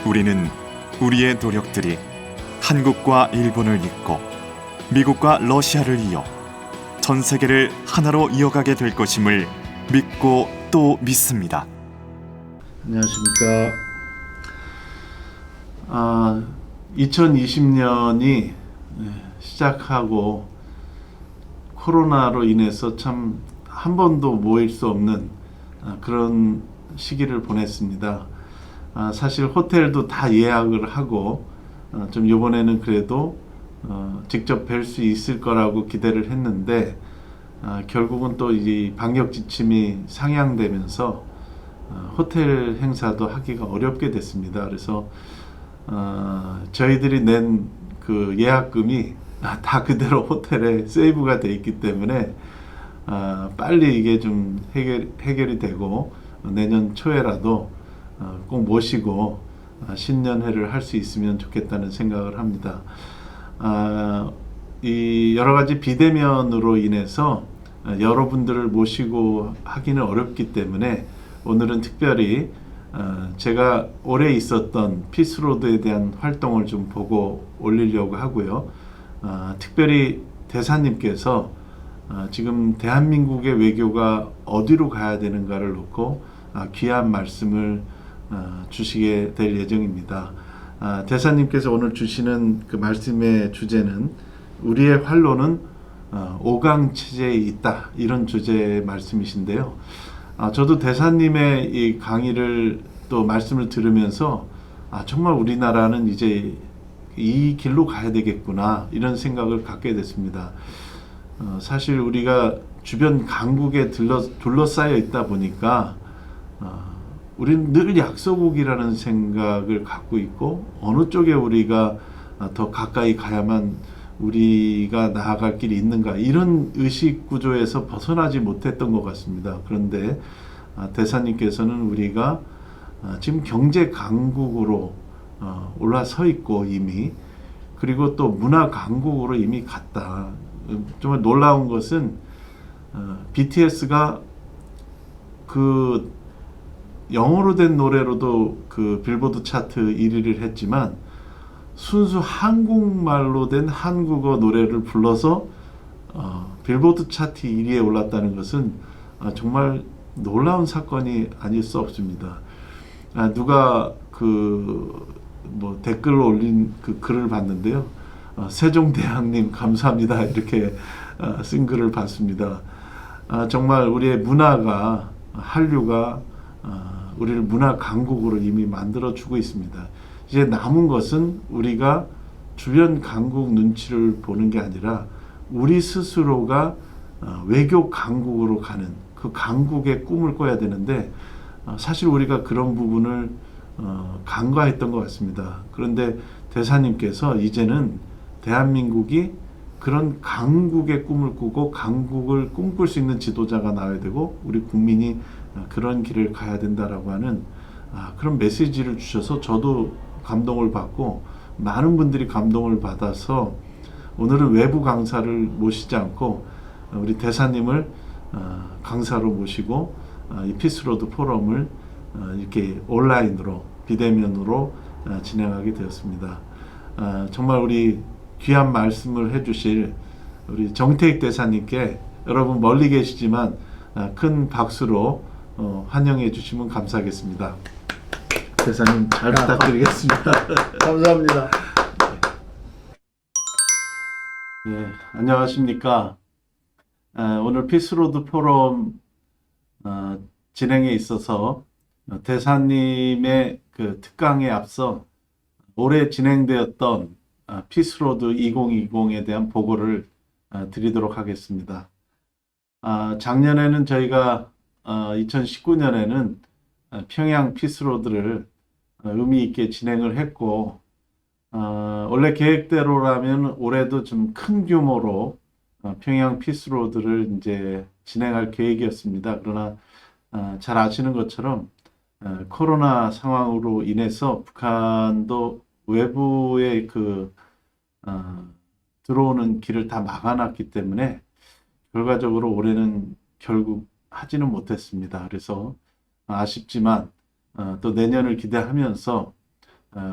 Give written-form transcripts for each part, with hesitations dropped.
우리는 우리의 노력들이 한국과 일본을 잇고 미국과 러시아를 이어 전 세계를 하나로 이어가게 될 것임을 믿고 또 믿습니다. 안녕하십니까. 2020년이 시작하고 코로나로 인해서 참 한 번도 모일 수 없는 그런 시기를 보냈습니다. 사실 호텔도 다 예약을 하고 좀 이번에는 그래도 직접 뵐 수 있을 거라고 기대를 했는데 결국은 또 이 방역 지침이 상향되면서 호텔 행사도 하기가 어렵게 됐습니다. 그래서 저희들이 낸 그 예약금이 다 그대로 호텔에 세이브가 돼 있기 때문에 빨리 이게 좀 해결이 되고 내년 초에라도 꼭 모시고 신년회를 할 수 있으면 좋겠다는 생각을 합니다. 이 여러 가지 비대면으로 인해서 여러분들을 모시고 하기는 어렵기 때문에 오늘은 특별히 제가 올해 있었던 피스로드에 대한 활동을 좀 보고 올리려고 하고요. 특별히 대사님께서 지금 대한민국의 외교가 어디로 가야 되는가를 놓고 귀한 말씀을 주시게 될 예정입니다. 대사님께서 오늘 주시는 그 말씀의 주제는 우리의 활로는 5강 체제에 있다, 이런 주제의 말씀이신데요. 저도 대사님의 이 강의를 또 말씀을 들으면서 정말 우리나라는 이제 이 길로 가야 되겠구나, 이런 생각을 갖게 됐습니다. 사실 우리가 주변 강국에 둘러싸여 있다 보니까 우리는 늘 약소국이라는 생각을 갖고 있고, 어느 쪽에 우리가 더 가까이 가야만 우리가 나아갈 길이 있는가, 이런 의식 구조에서 벗어나지 못했던 것 같습니다. 그런데 대사님께서는 우리가 지금 경제 강국으로 올라서 있고 이미, 그리고 또 문화 강국으로 이미 갔다. 정말 놀라운 것은 BTS가 그 영어로 된 노래로도 그 빌보드 차트 1위를 했지만 순수 한국말로 된 한국어 노래를 불러서 빌보드 차트 1위에 올랐다는 것은 정말 놀라운 사건이 아닐 수 없습니다. 누가 그 뭐 댓글로 올린 그 글을 봤는데요. 세종대왕님 감사합니다, 이렇게 쓴 글을 봤습니다. 정말 우리의 문화가, 한류가 우리를 문화 강국으로 이미 만들어주고 있습니다. 이제 남은 것은 우리가 주변 강국 눈치를 보는 게 아니라 우리 스스로가 외교 강국으로 가는 그 강국의 꿈을 꿔야 되는데, 사실 우리가 그런 부분을 간과했던 것 같습니다. 그런데 대사님께서 이제는 대한민국이 그런 강국의 꿈을 꾸고 강국을 꿈꿀 수 있는 지도자가 나와야 되고, 우리 국민이 그런 길을 가야 된다라고 하는 그런 메시지를 주셔서 저도 감동을 받고 많은 분들이 감동을 받아서 오늘은 외부 강사를 모시지 않고 우리 대사님을 강사로 모시고 이 피스로드 포럼을 이렇게 온라인으로, 비대면으로 진행하게 되었습니다. 정말 우리 귀한 말씀을 해주실 우리 정태익 대사님께 여러분 멀리 계시지만 큰 박수로 환영해 주시면 감사하겠습니다. 대사님 잘 부탁드리겠습니다. 감사합니다. 예, 안녕하십니까. 오늘 피스로드 포럼 진행에 있어서 대사님의 그 특강에 앞서 올해 진행되었던 피스로드 2020에 대한 보고를 드리도록 하겠습니다. 작년에는 저희가 2019년에는 평양 피스로드를 의미 있게 진행을 했고, 원래 계획대로라면 올해도 좀 큰 규모로 평양 피스로드를 이제 진행할 계획이었습니다. 그러나 잘 아시는 것처럼 코로나 상황으로 인해서 북한도 외부의 그 들어오는 길을 다 막아놨기 때문에 결과적으로 올해는 결국 하지는 못했습니다. 그래서 아쉽지만 또 내년을 기대하면서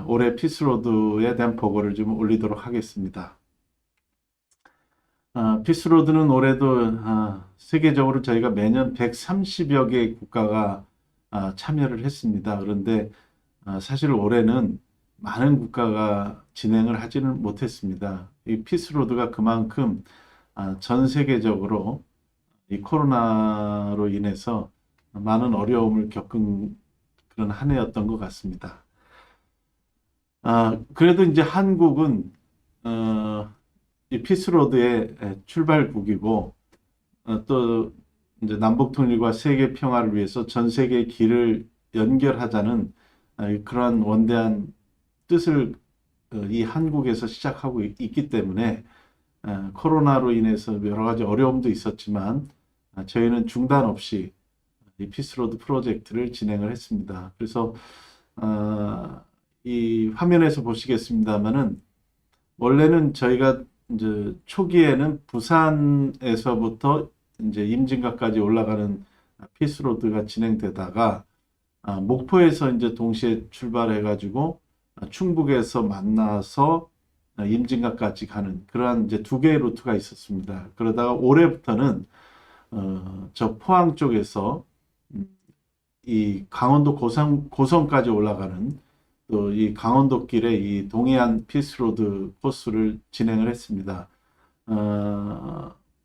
올해 피스로드에 대한 보고를 좀 올리도록 하겠습니다. 피스로드는 올해도 세계적으로 저희가 매년 130여 개 국가가 참여를 했습니다. 그런데 사실 올해는 많은 국가가 진행을 하지는 못했습니다. 이 피스로드가 그만큼 전 세계적으로 이 코로나로 인해서 많은 어려움을 겪은 그런 한 해였던 것 같습니다. 그래도 이제 한국은 이 피스로드의 출발국이고 또 이제 남북 통일과 세계 평화를 위해서 전 세계의 길을 연결하자는 그러한 원대한 뜻을 이 한국에서 시작하고 있기 때문에 코로나로 인해서 여러 가지 어려움도 있었지만 저희는 중단 없이 이 피스로드 프로젝트를 진행을 했습니다. 그래서 이 화면에서 보시겠습니다만은 원래는 저희가 이제 초기에는 부산에서부터 이제 임진각까지 올라가는 피스로드가 진행되다가 목포에서 이제 동시에 출발해가지고 충북에서 만나서 임진각까지 가는 그러한 이제 두 개의 루트가 있었습니다. 그러다가 올해부터는 저 포항 쪽에서 이 강원도 고성까지 올라가는 또 이 강원도 길에 이 동해안 피스로드 코스를 진행을 했습니다.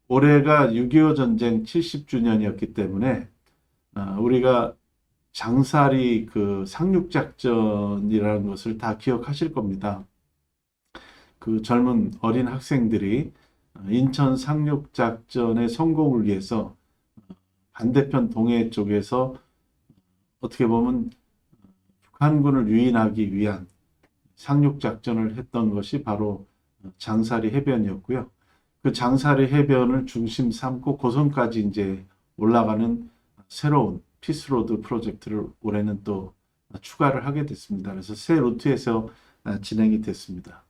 올해가 6.25 전쟁 70주년이었기 때문에 우리가 장사리 그 상륙작전이라는 것을 다 기억하실 겁니다. 그 젊은 어린 학생들이 인천 상륙작전의 성공을 위해서 반대편 동해 쪽에서 어떻게 보면 북한군을 유인하기 위한 상륙작전을 했던 것이 바로 장사리 해변이었고요. 그 장사리 해변을 중심 삼고 고성까지 이제 올라가는 새로운 피스로드 프로젝트를 올해는 또 추가를 하게 됐습니다. 그래서 새 루트에서 진행이 됐습니다.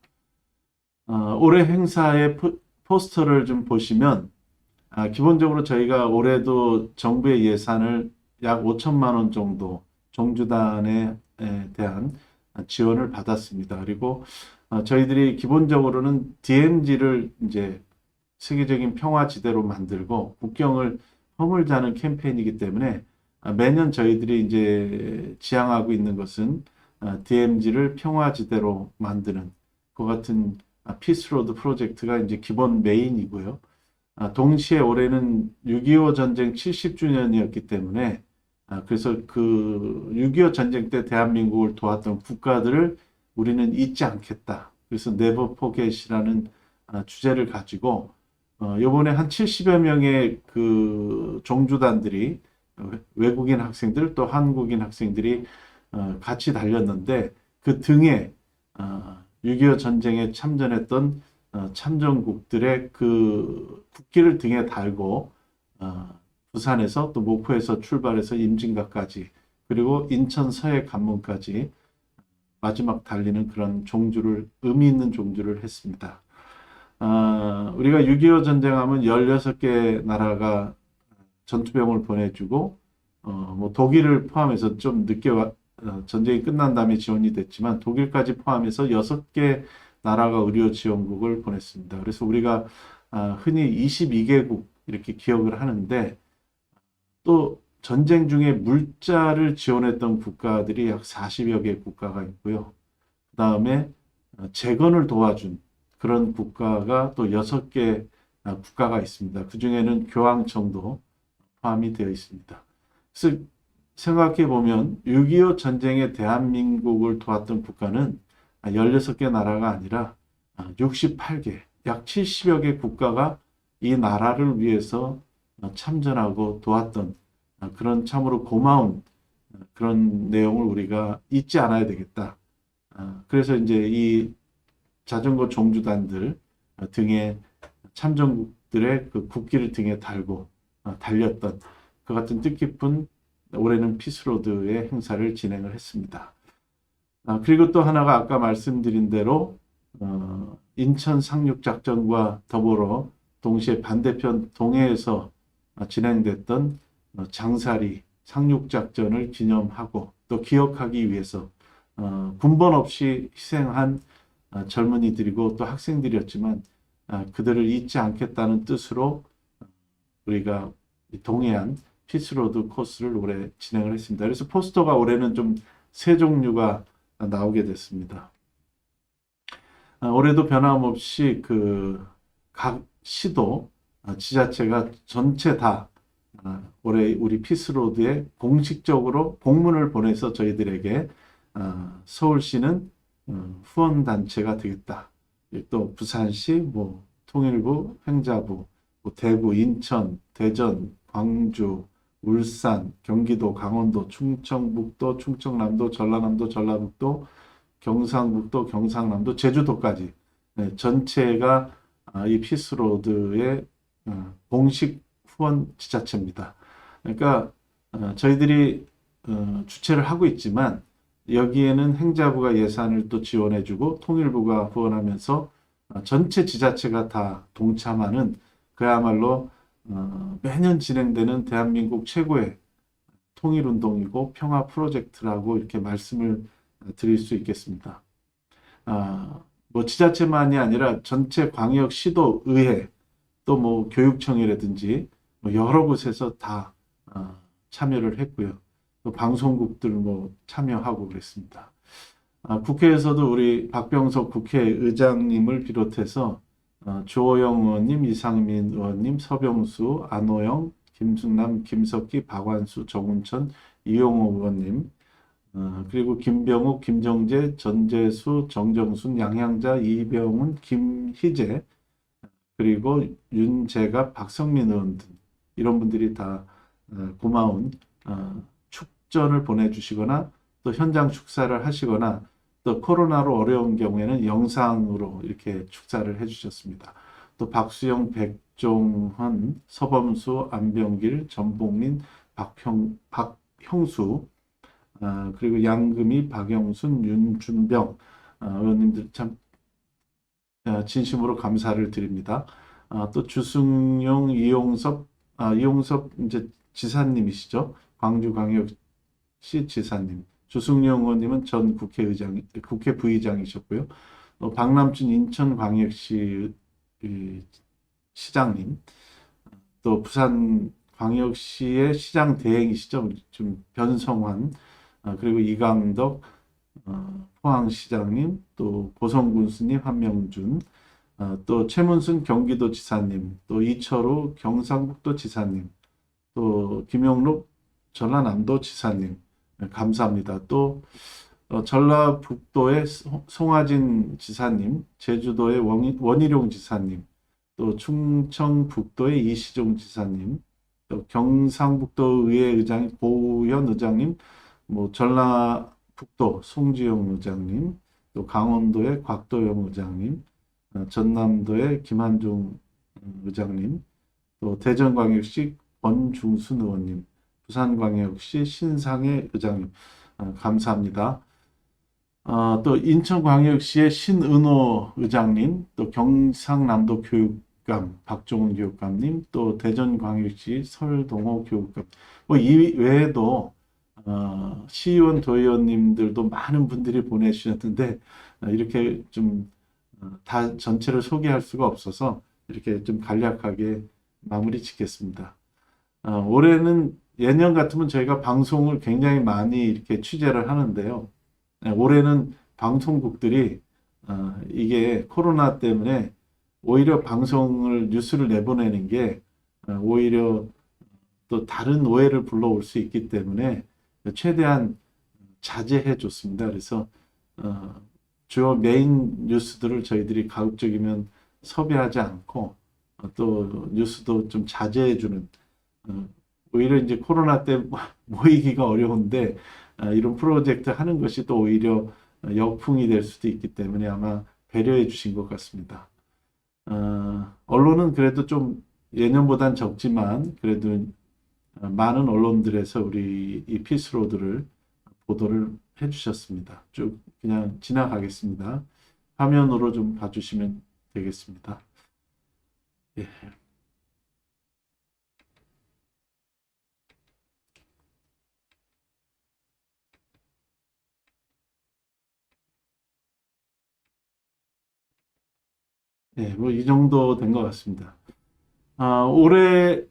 올해 행사의 포스터를 좀 보시면 기본적으로 저희가 올해도 정부의 예산을 약 5천만 원 정도 종주단에 대한 지원을 받았습니다. 그리고 저희들이 기본적으로는 DMZ를 이제 세계적인 평화지대로 만들고 국경을 허물자는 캠페인이기 때문에 매년 저희들이 이제 지향하고 있는 것은 DMZ를 평화지대로 만드는 그 같은 피스로드 프로젝트가 이제 기본 메인이고요. 동시에 올해는 6.25 전쟁 70주년이었기 때문에 그래서 그 6.25 전쟁 때 대한민국을 도왔던 국가들을 우리는 잊지 않겠다. 그래서 Never Forget이라는 주제를 가지고 요번에 한 70여 명의 그 종주단들이 외국인 학생들 또 한국인 학생들이 같이 달렸는데 그 등에 6.25 전쟁에 참전했던 참전국들의 그 국기를 등에 달고 부산에서 또 목포에서 출발해서 임진각까지 그리고 인천 서해 관문까지 마지막 달리는 그런 종주를 의미 있는 종주를 했습니다. 우리가 6.25 전쟁하면 16개 나라가 전투병을 보내주고 뭐 독일을 포함해서 좀 늦게 전쟁이 끝난 다음에 지원이 됐지만 독일까지 포함해서 6개 나라가 의료 지원국을 보냈습니다. 그래서 우리가 흔히 22개국 이렇게 기억을 하는데 또 전쟁 중에 물자를 지원했던 국가들이 약 40여 개 국가가 있고요. 그 다음에 재건을 도와준 그런 국가가 또 6개 국가가 있습니다. 그 중에는 교황청도 포함이 되어 있습니다. 그래서 생각해 보면 6.25 전쟁에 대한민국을 도왔던 국가는 16개 나라가 아니라 68개, 약 70여 개 국가가 이 나라를 위해서 참전하고 도왔던 그런 참으로 고마운 그런 내용을 우리가 잊지 않아야 되겠다. 그래서 이제 이 자전거 종주단들 등에 참전국들의 그 국기를 등에 달고 달렸던 그 같은 뜻깊은 올해는 피스로드의 행사를 진행을 했습니다. 그리고 또 하나가 아까 말씀드린 대로 인천 상륙작전과 더불어 동시에 반대편 동해에서 진행됐던 장사리 상륙작전을 기념하고 또 기억하기 위해서 군번 없이 희생한 젊은이들이고 또 학생들이었지만 그들을 잊지 않겠다는 뜻으로 우리가 동해안 피스로드 코스를 올해 진행을 했습니다. 그래서 포스터가 올해는 좀 세 종류가 나오게 됐습니다. 올해도 변함없이 그 각 시도 지자체가 전체 다 올해 우리 피스로드에 공식적으로 공문을 보내서 저희들에게 서울시는 후원단체가 되겠다. 또 부산시, 뭐 통일부, 행자부, 뭐 대구, 인천, 대전, 광주, 울산, 경기도, 강원도, 충청북도, 충청남도, 전라남도, 전라북도, 경상북도, 경상남도, 제주도까지 전체가 이 피스로드의 공식 후원 지자체입니다. 그러니까 저희들이 주최를 하고 있지만 여기에는 행자부가 예산을 또 지원해주고 통일부가 후원하면서 전체 지자체가 다 동참하는 그야말로 매년 진행되는 대한민국 최고의 통일운동이고 평화 프로젝트라고 이렇게 말씀을 드릴 수 있겠습니다. 뭐 지자체만이 아니라 전체 광역 시도 의회 또 뭐 교육청이라든지 뭐 여러 곳에서 다 참여를 했고요. 또 방송국들 뭐 참여하고 그랬습니다. 국회에서도 우리 박병석 국회의장님을 비롯해서 조호영 의원님, 이상민 의원님, 서병수, 안호영, 김승남, 김석기, 박완수, 정운천, 이용호 의원님, 그리고 김병욱, 김정재, 전재수, 정정순, 양향자, 이병훈, 김희재, 그리고 윤재갑, 박성민 의원 등 이런 분들이 다 고마운 축전을 보내주시거나 또 현장 축사를 하시거나 또 코로나로 어려운 경우에는 영상으로 이렇게 축사를 해주셨습니다. 또 박수영, 백종헌, 서범수, 안병길, 전봉민, 박형수, 그리고 양금희, 박영순, 윤준병 의원님들 참 진심으로 감사를 드립니다. 또 주승용, 이용섭 이제 지사님이시죠. 광주광역시 지사님. 주승용 의원님은 전 국회 부의장이셨고요. 박남춘 인천광역시 시장님, 또 부산광역시의 시장 대행이시죠. 좀 변성환, 그리고 이강덕 포항시장님, 또 고성군수님, 한명준, 또 최문순 경기도지사님, 또 이철우 경상북도지사님, 또 김용록 전라남도지사님, 감사합니다. 또 전라북도의 송하진 지사님, 제주도의 원희룡 지사님, 또 충청북도의 이시종 지사님, 또 경상북도의회 의장 고우현 의장님, 뭐 전라북도 송지영 의장님, 또 강원도의 곽도영 의장님, 전남도의 김한중 의장님, 또 대전광역시 권중순 의원님, 부산광역시 신상혜 의장님, 감사합니다. 또 인천광역시의 신은호 의장님, 또 경상남도 교육감 박종훈 교육감님, 또 대전광역시 설동호 교육감, 뭐 이 외에도 시의원, 도의원님들도 많은 분들이 보내주셨는데 이렇게 좀 다 전체를 소개할 수가 없어서 이렇게 좀 간략하게 마무리 짓겠습니다. 올해는 예년 같으면 저희가 방송을 굉장히 많이 이렇게 취재를 하는데요. 올해는 방송국들이 이게 코로나 때문에 오히려 방송을 뉴스를 내보내는 게 오히려 또 다른 오해를 불러올 수 있기 때문에 최대한 자제해 줬습니다. 그래서 주요 메인 뉴스들을 저희들이 가급적이면 섭외하지 않고 또 뉴스도 좀 자제해 주는 오히려 이제 코로나 때 모이기가 어려운데 이런 프로젝트 하는 것이 또 오히려 역풍이 될 수도 있기 때문에 아마 배려해 주신 것 같습니다. 언론은 그래도 좀 예년보단 적지만 그래도 많은 언론들에서 우리 이 피스로드를 보도를 해주셨습니다. 쭉 그냥 지나가겠습니다. 화면으로 좀 봐주시면 되겠습니다. 예. 예, 뭐 이 정도 된 것 같습니다. 올해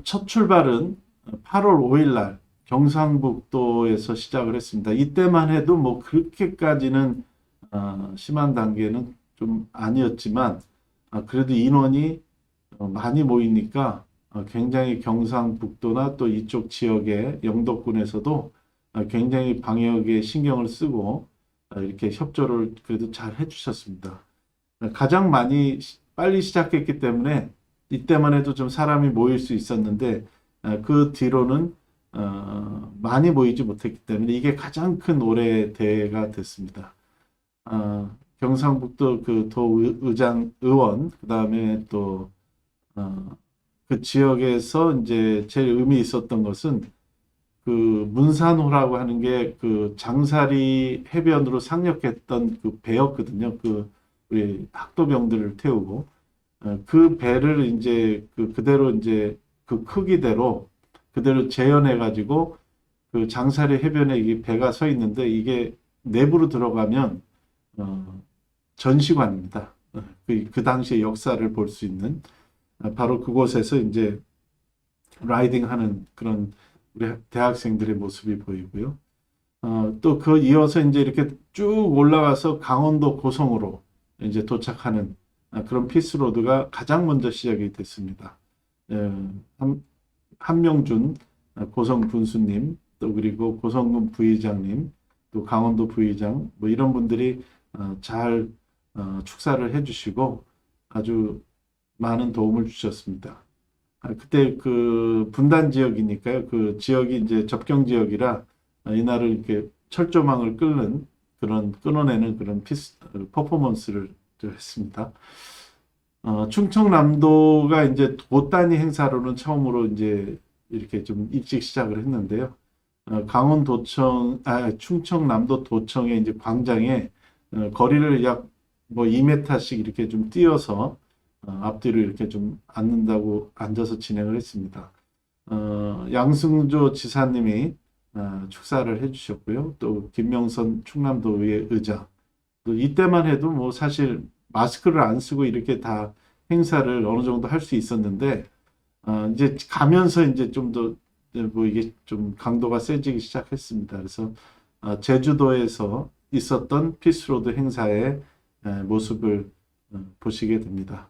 첫 출발은 8월 5일 날 경상북도에서 시작을 했습니다. 이때만 해도 뭐 그렇게까지는 심한 단계는 좀 아니었지만 그래도 인원이 많이 모이니까 굉장히 경상북도나 또 이쪽 지역의 영도권에서도 굉장히 방역에 신경을 쓰고 이렇게 협조를 그래도 잘 해주셨습니다. 가장 많이 빨리 시작했기 때문에 이때만 해도 좀 사람이 모일 수 있었는데 그 뒤로는 많이 모이지 못했기 때문에 이게 가장 큰 올해 대회가 됐습니다. 경상북도 그 도의장 의원 그다음에 또 그 지역에서 이제 제일 의미 있었던 것은 그 문산호라고 하는 게 그 장사리 해변으로 상륙했던 그 배였거든요. 그 우리 학도병들을 태우고 그 배를 이제 그대로 이제 그 크기대로 그대로 재현해 가지고 그 장사리 해변에 이 배가 서 있는데 이게 내부로 들어가면 전시관입니다. 그 당시의 역사를 볼 수 있는 바로 그곳에서 이제 라이딩하는 그런 우리 대학생들의 모습이 보이고요. 또 그 이어서 이제 이렇게 쭉 올라가서 강원도 고성으로 이제 도착하는 그런 피스로드가 가장 먼저 시작이 됐습니다. 한명준 고성 군수님, 또 그리고 고성군 부의장님, 또 강원도 부의장, 뭐 이런 분들이 잘 축사를 해주시고 아주 많은 도움을 주셨습니다. 그때 그 분단 지역이니까요. 그 지역이 이제 접경 지역이라 이날을 이렇게 철조망을 끊어내는 그런 퍼포먼스를 했습니다. 충청남도가 이제 도 단위 행사로는 처음으로 이제 이렇게 좀 일찍 시작을 했는데요. 충청남도 도청의 이제 광장에 거리를 약 뭐 2m씩 이렇게 좀 띄어서 앞뒤로 이렇게 좀 앉아서 진행을 했습니다. 양승조 지사님이 축사를 해주셨고요. 또 김명선 충남도의회 의장. 또 이때만 해도 뭐 사실 마스크를 안 쓰고 이렇게 다 행사를 어느 정도 할 수 있었는데 이제 가면서 이제 좀 더 뭐 이게 좀 강도가 세지기 시작했습니다. 그래서 제주도에서 있었던 피스로드 행사의 모습을 보시게 됩니다.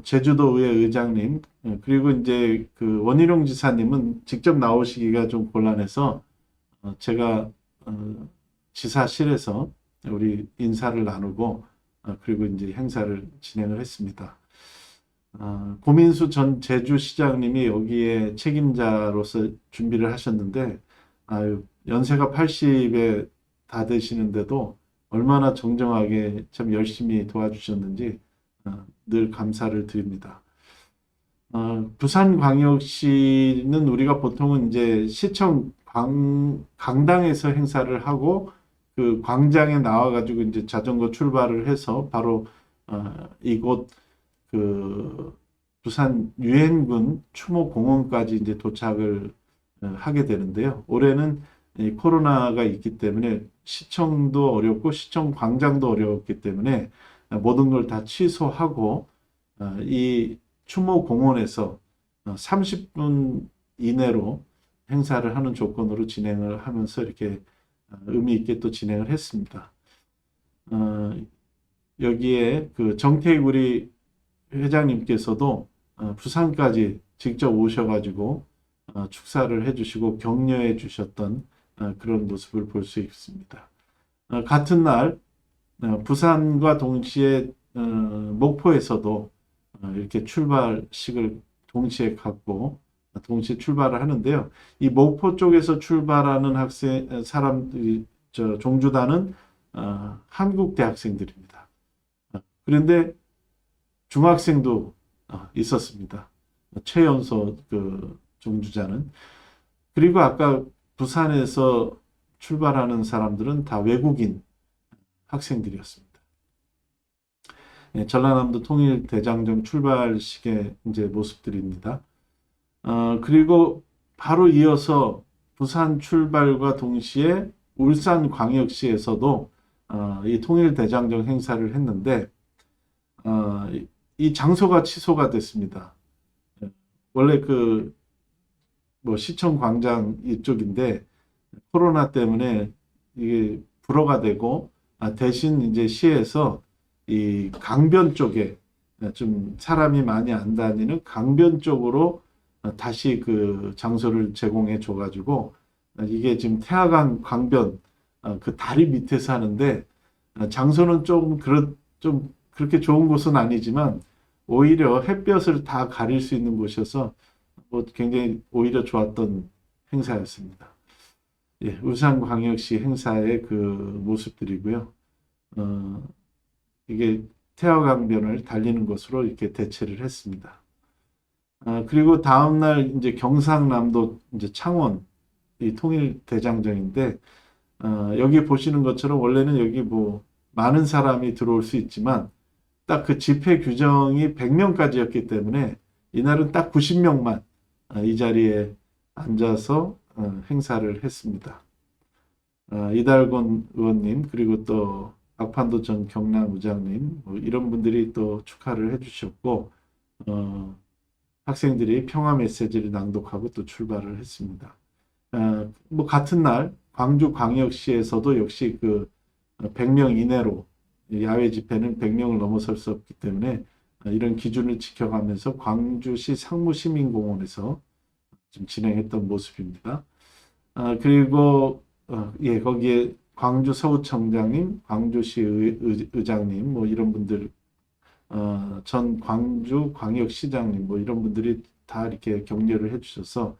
제주도의회 의장님 그리고 이제 그 원희룡 지사님은 직접 나오시기가 좀 곤란해서 제가 지사실에서 우리 인사를 나누고 그리고 이제 행사를 진행을 했습니다. 고민수 전 제주시장님이 여기에 책임자로서 준비를 하셨는데 연세가 80에 다 되시는데도 얼마나 정정하게 참 열심히 도와주셨는지 늘 감사를 드립니다. 부산광역시는 우리가 보통은 이제 시청 강당에서 행사를 하고 그 광장에 나와가지고 이제 자전거 출발을 해서 바로 이곳 그 부산 유엔군 추모공원까지 이제 도착을 하게 되는데요. 올해는 이 코로나가 있기 때문에 시청도 어렵고 시청 광장도 어려웠기 때문에 모든 걸 다 취소하고 이 추모공원에서 30분 이내로 행사를 하는 조건으로 진행을 하면서 이렇게 의미 있게 또 진행을 했습니다. 여기에 그 정태익 우리 회장님께서도 부산까지 직접 오셔가지고 축사를 해주시고 격려해 주셨던 그런 모습을 볼 수 있습니다. 같은 날 부산과 동시에 목포에서도 이렇게 출발식을 동시에 갖고 동시에 출발을 하는데요. 이 목포 쪽에서 출발하는 사람들이 종주단은 한국 대학생들입니다. 그런데 중학생도 있었습니다. 최연소 그 종주자는. 그리고 아까 부산에서 출발하는 사람들은 다 외국인 학생들이었습니다. 전라남도 통일대장정 출발식의 이제 모습들입니다. 그리고 바로 이어서 부산 출발과 동시에 울산광역시에서도 이 통일대장정 행사를 했는데 이 장소가 취소가 됐습니다. 원래 그 뭐 시청 광장 이쪽인데 코로나 때문에 이게 불허가 되고 대신 이제 시에서 이 강변 쪽에 좀 사람이 많이 안 다니는 강변 쪽으로 다시 그 장소를 제공해 줘가지고 이게 지금 태화강 강변 그 다리 밑에서 하는데 장소는 좀 그렇게 좋은 곳은 아니지만 오히려 햇볕을 다 가릴 수 있는 곳이어서 뭐 굉장히 오히려 좋았던 행사였습니다. 예, 울산광역시 행사의 그 모습들이고요. 이게 태화강변을 달리는 것으로 이렇게 대체를 했습니다. 그리고 다음날 이제 경상남도 이제 창원 이 통일대장정인데 여기 보시는 것처럼 원래는 여기 뭐 많은 사람이 들어올 수 있지만 딱 그 집회 규정이 100명까지였기 때문에 이날은 딱 90명만 이 자리에 앉아서 행사를 했습니다. 이달곤 의원님 그리고 또 박판도 전 경남의장님 뭐 이런 분들이 또 축하를 해주셨고 학생들이 평화 메시지를 낭독하고 또 출발을 했습니다. 뭐 같은 날 광주광역시에서도 역시 그 100명 이내로 야외 집회는 100명을 넘어설 수 없기 때문에 이런 기준을 지켜가면서 광주시 상무시민공원에서 좀 진행했던 모습입니다. 그리고 예, 거기에 광주 서구청장님, 광주시 의장님 뭐 이런 분들 전 광주 광역시장님 뭐 이런 분들이 다 이렇게 격려를 해주셔서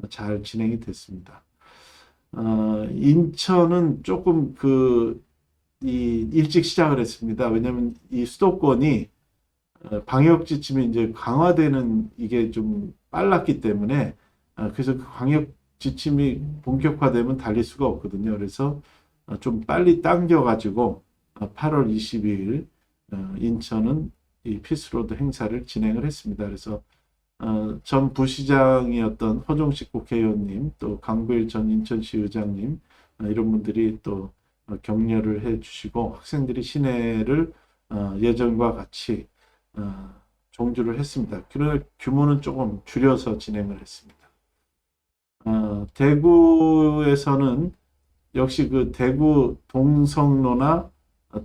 잘 진행이 됐습니다. 인천은 조금 일찍 시작을 했습니다. 왜냐하면 이 수도권이 방역 지침이 이제 강화되는 이게 좀 빨랐기 때문에 그래서 그 방역 지침이 본격화되면 달릴 수가 없거든요. 그래서 좀 빨리 당겨가지고 8월 22일 인천은 이 피스로드 행사를 진행을 했습니다. 그래서 전 부시장이었던 허종식 국회의원님, 또 강구일 전 인천시 의장님 이런 분들이 또 격려를 해주시고 학생들이 시내를 예전과 같이 종주를 했습니다. 그러나 규모는 조금 줄여서 진행을 했습니다. 대구에서는 역시 그 대구 동성로나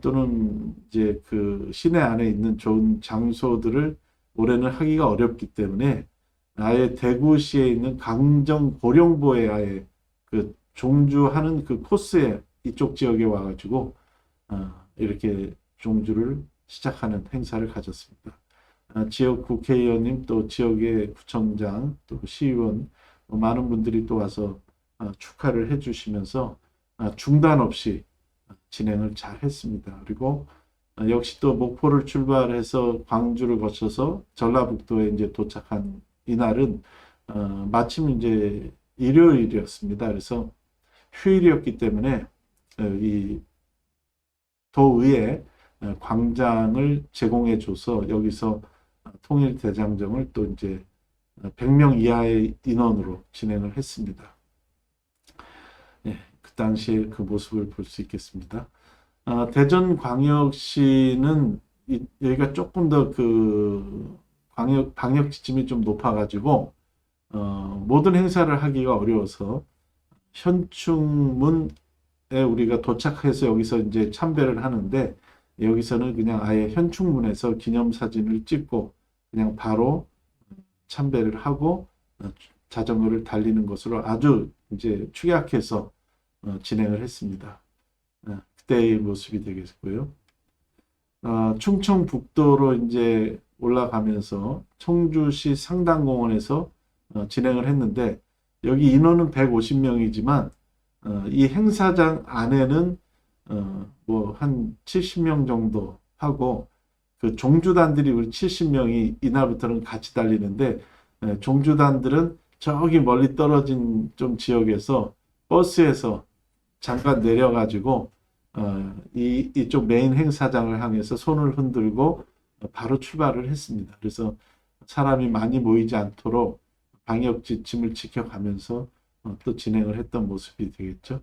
또는 이제 그 시내 안에 있는 좋은 장소들을 올해는 하기가 어렵기 때문에 아예 대구시에 있는 강정 고령보에 아예 그 종주하는 그 코스에 이쪽 지역에 와가지고 이렇게 종주를 시작하는 행사를 가졌습니다. 지역 국회의원님 또 지역의 구청장 또 시의원 많은 분들이 또 와서 축하를 해주시면서 중단 없이 진행을 잘 했습니다. 그리고 역시 또 목포를 출발해서 광주를 거쳐서 전라북도에 이제 도착한 이날은 마침 이제 일요일이었습니다. 그래서 휴일이었기 때문에 이 도의회 광장을 제공해줘서 여기서 통일대장정을 또 이제 100명 이하의 인원으로 진행을 했습니다. 예, 그 당시에 그 모습을 볼 수 있겠습니다. 대전광역시는 여기가 조금 더 그 방역 지침이 좀 높아가지고 모든 행사를 하기가 어려워서 현충문에 우리가 도착해서 여기서 이제 참배를 하는데 여기서는 그냥 아예 현충문에서 기념사진을 찍고 그냥 바로 참배를 하고 자전거를 달리는 것으로 아주 이제 축약해서 진행을 했습니다. 그때의 모습이 되겠고요. 충청북도로 이제 올라가면서 청주시 상당공원에서 진행을 했는데 여기 인원은 150명이지만 이 행사장 안에는 뭐 한 70명 정도 하고 그 종주단들이 우리 70명이 이날부터는 같이 달리는데 종주단들은 저기 멀리 떨어진 좀 지역에서 버스에서 잠깐 내려가지고 이쪽 메인 행사장을 향해서 손을 흔들고 바로 출발을 했습니다. 그래서 사람이 많이 모이지 않도록 방역 지침을 지켜가면서 또 진행을 했던 모습이 되겠죠.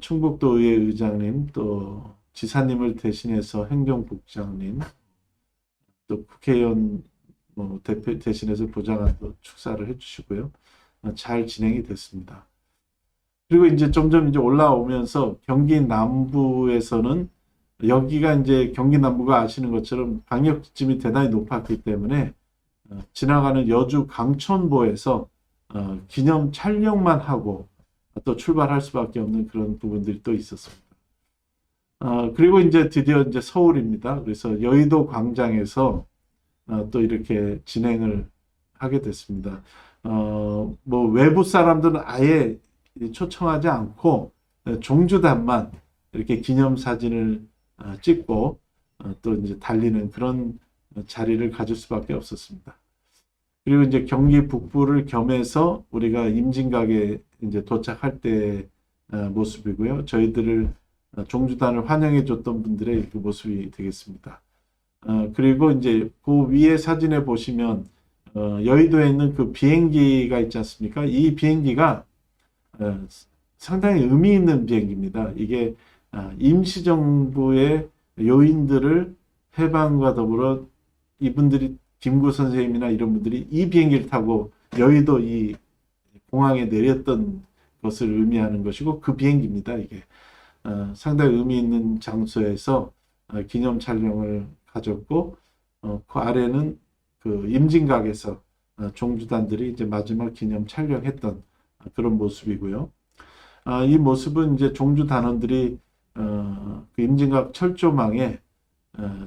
충북도의회 의장님 또 지사님을 대신해서 행정국장님 또 국회의원 대표 대신해서 보좌관도 축사를 해주시고요. 잘 진행이 됐습니다. 그리고 이제 점점 이제 올라오면서 경기 남부에서는 여기가 이제 경기 남부가 아시는 것처럼 방역 지침이 대단히 높았기 때문에 지나가는 여주 강천보에서 기념 촬영만 하고 또 출발할 수밖에 없는 그런 부분들이 또 있었습니다. 그리고 이제 드디어 이제 서울입니다. 그래서 여의도 광장에서 또 이렇게 진행을 하게 됐습니다. 뭐 외부 사람들은 아예 초청하지 않고 종주단만 이렇게 기념사진을 찍고 또 이제 달리는 그런 자리를 가질 수밖에 없었습니다. 그리고 이제 경기 북부를 겸해서 우리가 임진각에 이제 도착할 때 모습이고요. 저희들을 종주단을 환영해 줬던 분들의 그 모습이 되겠습니다. 그리고 이제 그 위에 사진에 보시면 여의도에 있는 그 비행기가 있지 않습니까? 이 비행기가 상당히 의미 있는 비행기입니다. 이게 임시정부의 요인들을 해방과 더불어 이분들이 김구 선생님이나 이런 분들이 이 비행기를 타고 여의도 이 공항에 내렸던 것을 의미하는 것이고 그 비행기입니다. 이게 상당히 의미 있는 장소에서 기념 촬영을 가졌고 그 아래는 그 임진각에서 종주단들이 이제 마지막 기념 촬영했던 그런 모습이고요. 이 모습은 이제 종주단원들이 그 임진각 철조망에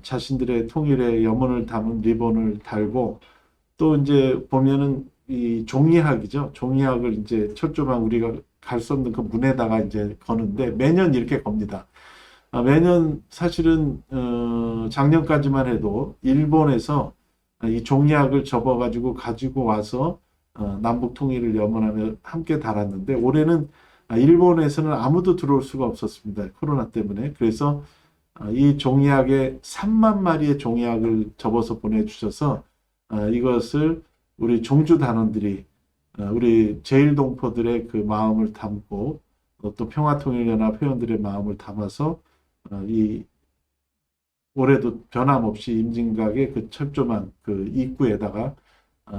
자신들의 통일의 염원을 담은 리본을 달고 또 이제 보면은 이 종이학이죠. 종이학을 이제 철조망 우리가 갈 수 없는 그 문에다가 이제 거는데 매년 이렇게 겁니다. 매년 사실은 작년까지만 해도 일본에서 이 종이학을 접어가지고 가지고 와서 남북 통일을 염원하며 함께 달았는데 올해는 일본에서는 아무도 들어올 수가 없었습니다. 코로나 때문에. 그래서 이 종이학에 3만 마리의 종이학을 접어서 보내주셔서 이것을 우리 종주단원들이 우리 제1동포들의 그 마음을 담고 또 평화통일연합 회원들의 마음을 담아서 이 올해도 변함없이 임진각의 그 철조망 그 입구에다가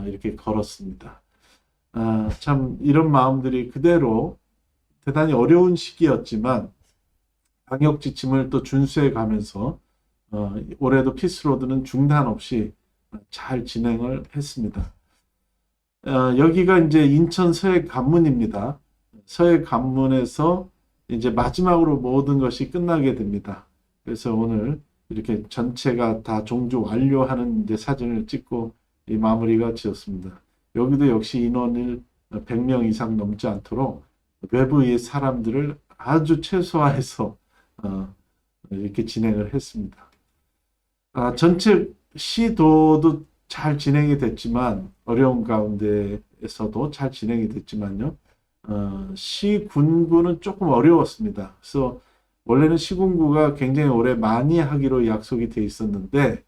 이렇게 걸었습니다. 참 이런 마음들이 그대로 대단히 어려운 시기였지만 방역 지침을 또 준수해 가면서 올해도 피스로드는 중단 없이 잘 진행을 했습니다. 여기가 이제 인천 서해 관문입니다. 서해 관문에서 이제 마지막으로 모든 것이 끝나게 됩니다. 그래서 오늘 이렇게 전체가 다 종주 완료하는 이제 사진을 찍고 이 마무리가 지었습니다. 여기도 역시 인원을 100명 이상 넘지 않도록 외부의 사람들을 아주 최소화해서 이렇게 진행을 했습니다. 전체 시도도 잘 진행이 됐지만 어려운 가운데에서도 잘 진행이 됐지만요. 시군구는 조금 어려웠습니다. 그래서 원래는 시군구가 굉장히 오래 많이 하기로 약속이 돼 있었는데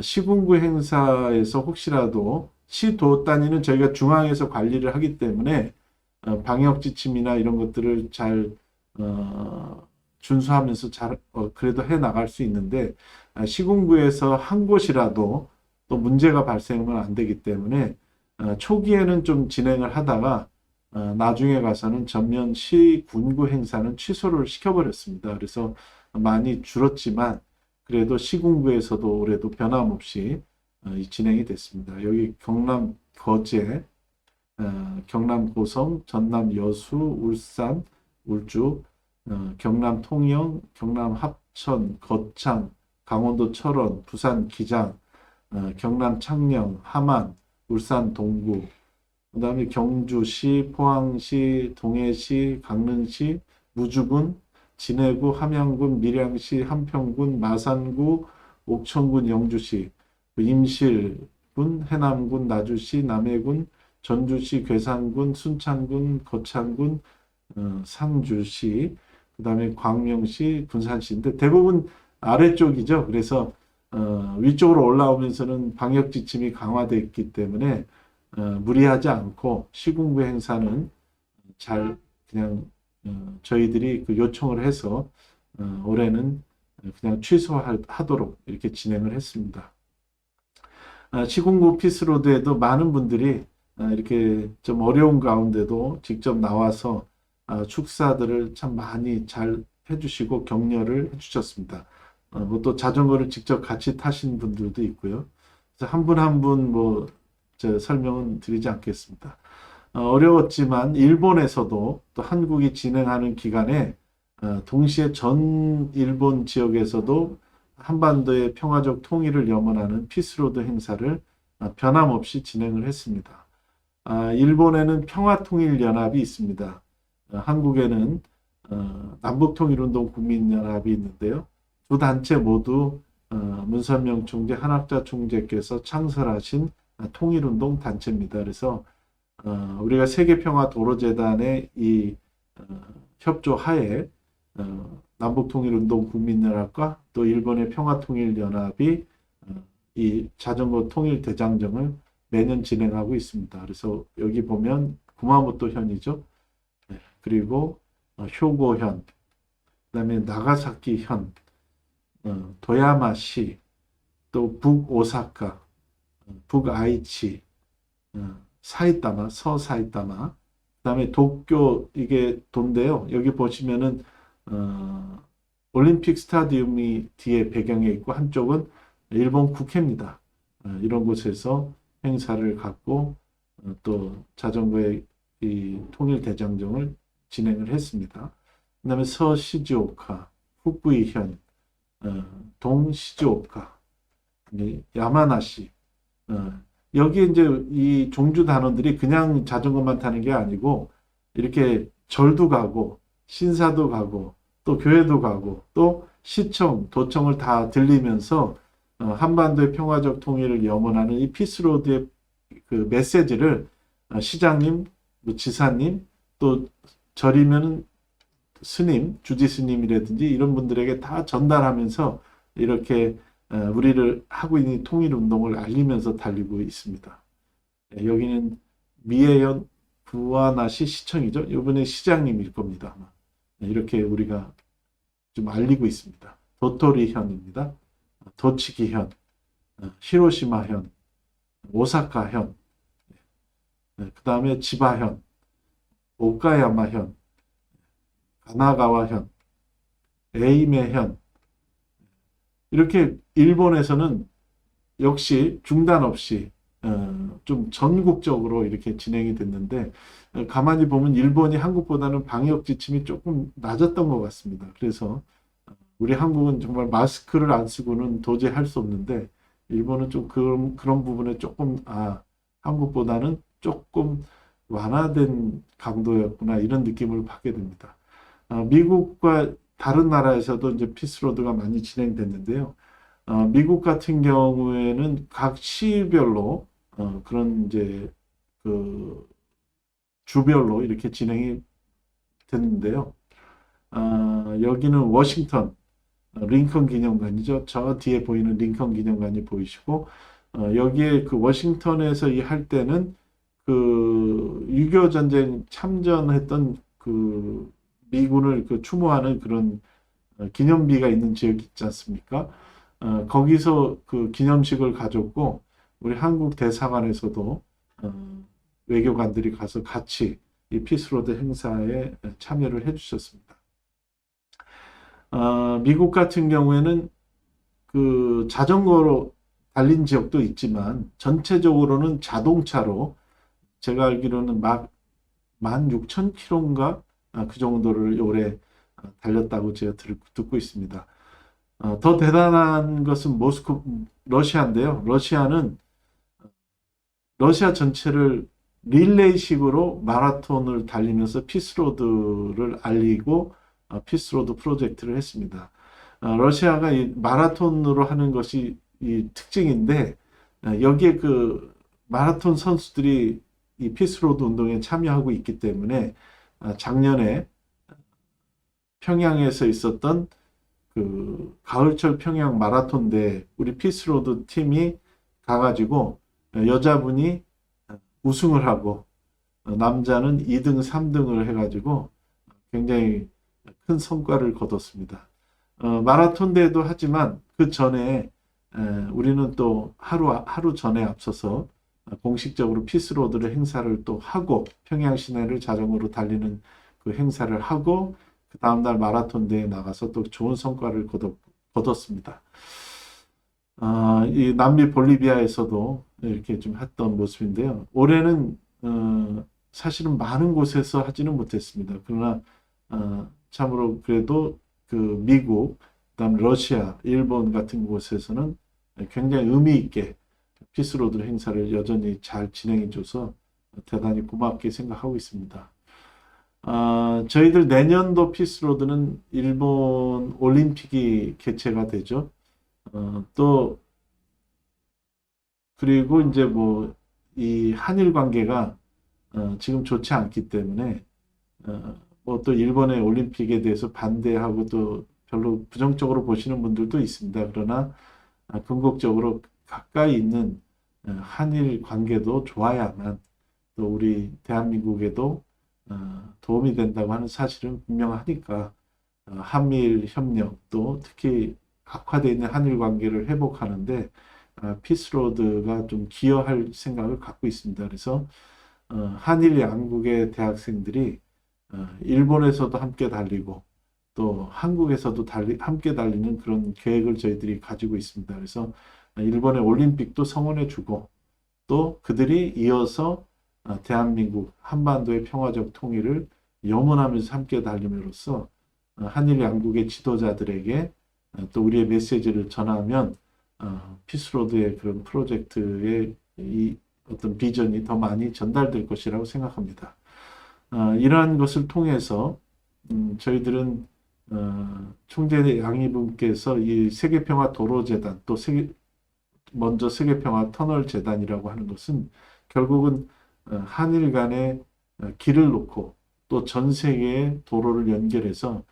시군구 행사에서 혹시라도 시도 단위는 저희가 중앙에서 관리를 하기 때문에 방역 지침이나 이런 것들을 잘 준수하면서 잘 그래도 해 나갈 수 있는데 시군구에서 한 곳이라도 또 문제가 발생하면 안 되기 때문에 초기에는 좀 진행을 하다가 나중에 가서는 전면 시군구 행사는 취소를 시켜버렸습니다. 그래서 많이 줄었지만 그래도 시군구에서도 올해도 변함없이 진행이 됐습니다. 여기 경남 거제, 경남 고성, 전남 여수, 울산, 울주, 경남 통영, 경남 합천, 거창, 강원도 철원, 부산 기장, 경남 창녕, 함안, 울산 동구, 그 다음에 경주시, 포항시, 동해시, 강릉시, 무주군, 진해구, 함양군, 밀양시, 한평군, 마산구, 옥천군, 영주시, 임실군, 해남군, 나주시, 남해군, 전주시, 괴산군, 순창군, 거창군, 상주시, 그 다음에 광명시, 군산시인데 대부분 아래쪽이죠. 그래서 위쪽으로 올라오면서는 방역 지침이 강화됐기 때문에 무리하지 않고 시군구 행사는 잘 그냥 저희들이 그 요청을 해서 올해는 그냥 취소하도록 이렇게 진행을 했습니다. 시군구 피스로드에도 많은 분들이 이렇게 좀 어려운 가운데도 직접 나와서 축사들을 참 많이 잘 해주시고 격려를 해주셨습니다. 뭐또 자전거를 직접 같이 타신 분들도 있고요. 그래서 한 분 한 분 뭐 설명은 드리지 않겠습니다. 어려웠지만 일본에서도 또 한국이 진행하는 기간에 동시에 전 일본 지역에서도 한반도의 평화적 통일을 염원하는 피스로드 행사를 변함없이 진행을 했습니다. 일본에는 평화통일연합이 있습니다. 한국에는 남북통일운동 국민연합이 있는데요. 두 단체 모두 문선명 총재, 한학자 총재께서 창설하신 통일운동 단체입니다. 그래서 우리가 세계평화도로재단의 이 협조 하에 남북통일운동 국민연합과 또 일본의 평화통일연합이 이 자전거 통일대장정을 매년 진행하고 있습니다. 그래서 여기 보면 구마모토 현이죠. 그리고 효고현, 그다음에 나가사키 현, 도야마시, 또 북오사카, 북아이치, 사이타마, 서사이타마, 그다음에 도쿄, 이게 도인데요. 여기 보시면은 올림픽 스타디움이 뒤에 배경에 있고 한쪽은 일본 국회입니다. 이런 곳에서 행사를 갖고 또 자전거의 이 통일 대장정을 진행을 했습니다. 그다음에 서시즈오카, 후쿠이현, 동시즈오카, 야마나시, 여기 이제 이 종주 단원들이 그냥 자전거만 타는 게 아니고 이렇게 절도 가고 신사도 가고 또 교회도 가고 또 시청, 도청을 다 들리면서 한반도의 평화적 통일을 염원하는 이 피스로드의 그 메시지를 시장님, 지사님, 또 절이면 스님, 주지 스님이라든지 이런 분들에게 다 전달하면서 이렇게 우리를 하고 있는 통일운동을 알리면서 달리고 있습니다. 여기는 미에현 부와나시 시청이죠. 이번에 시장님일 겁니다. 이렇게 우리가 좀 알리고 있습니다. 도토리현입니다. 도치기현, 히로시마현, 오사카현, 그 다음에 지바현, 오카야마현, 가나가와현, 에이메현, 이렇게 일본에서는 역시 중단 없이 좀 전국적으로 이렇게 진행이 됐는데 가만히 보면 일본이 한국보다는 방역 지침이 조금 낮았던 것 같습니다. 그래서 우리 한국은 정말 마스크를 안 쓰고는 도저히 할 수 없는데 일본은 좀 그런 부분에 조금 한국보다는 조금 완화된 강도였구나 이런 느낌을 받게 됩니다. 미국과 다른 나라에서도 이제 피스로드가 많이 진행됐는데요. 미국 같은 경우에는 각 시별로 그런 이제 그 주별로 이렇게 진행이 됐는데요. 여기는 워싱턴 링컨 기념관이죠. 저 뒤에 보이는 링컨 기념관이 보이시고 여기에 그 워싱턴에서 이 할 때는 그 6.25 전쟁 참전했던 그 미군을 그 추모하는 그런 기념비가 있는 지역이 있지 않습니까? 거기서 그 기념식을 가졌고 우리 한국 대사관에서도 외교관들이 가서 같이 이 피스로드 행사에 참여를 해주셨습니다. 미국 같은 경우에는 그 자전거로 달린 지역도 있지만 전체적으로는 자동차로 제가 알기로는 막 16,000km인가 그 정도를 올해 달렸다고 제가 듣고 있습니다. 더 대단한 것은 러시아인데요. 러시아 전체를 릴레이식으로 마라톤을 달리면서 피스로드를 알리고 피스로드 프로젝트를 했습니다. 러시아가 이 마라톤으로 하는 것이 이 특징인데 여기에 그 마라톤 선수들이 이 피스로드 운동에 참여하고 있기 때문에 작년에 평양에서 있었던 그 가을철 평양 마라톤 대회 우리 피스로드 팀이 가가지고 여자분이 우승을 하고 남자는 2등, 3등을 해가지고 굉장히 큰 성과를 거뒀습니다. 마라톤 대회도 하지만 그 전에 우리는 또 하루 전에 앞서서 공식적으로 피스로드를 행사를 또 하고 평양 시내를 자전거로 달리는 그 행사를 하고 그 다음날 마라톤 대회에 나가서 또 좋은 성과를 거뒀습니다. 이 남미 볼리비아에서도 이렇게 좀 했던 모습인데요. 올해는 사실은 많은 곳에서 하지는 못했습니다. 그러나 참으로 그래도 그 미국, 그다음 러시아, 일본 같은 곳에서는 굉장히 의미 있게 피스로드 행사를 여전히 잘 진행해줘서 대단히 고맙게 생각하고 있습니다. 저희들 내년도 피스로드는 일본 올림픽이 개최가 되죠. 또 그리고 이제 뭐 이 한일 관계가 지금 좋지 않기 때문에 뭐 또 일본의 올림픽에 대해서 반대하고 또 별로 부정적으로 보시는 분들도 있습니다. 그러나 궁극적으로 가까이 있는 한일 관계도 좋아야만 또 우리 대한민국에도 도움이 된다고 하는 사실은 분명하니까 한미일 협력 또 특히 악화되어 있는 한일 관계를 회복하는데 피스로드가 좀 기여할 생각을 갖고 있습니다. 그래서 한일 양국의 대학생들이 일본에서도 함께 달리고 또 한국에서도 함께 달리는 그런 계획을 저희들이 가지고 있습니다. 그래서 일본의 올림픽도 성원해주고 또 그들이 이어서 대한민국 한반도의 평화적 통일을 염원하면서 함께 달림으로써 한일 양국의 지도자들에게 또 우리의 메시지를 전하면 피스로드의 그런 프로젝트의 이 어떤 비전이 더 많이 전달될 것이라고 생각합니다. 이러한 것을 통해서 저희들은 총재 양이분께서 이 세계평화 도로재단 또 먼저 세계평화 터널재단이라고 하는 것은 결국은 한일 간의 길을 놓고 또 전 세계의 도로를 연결해서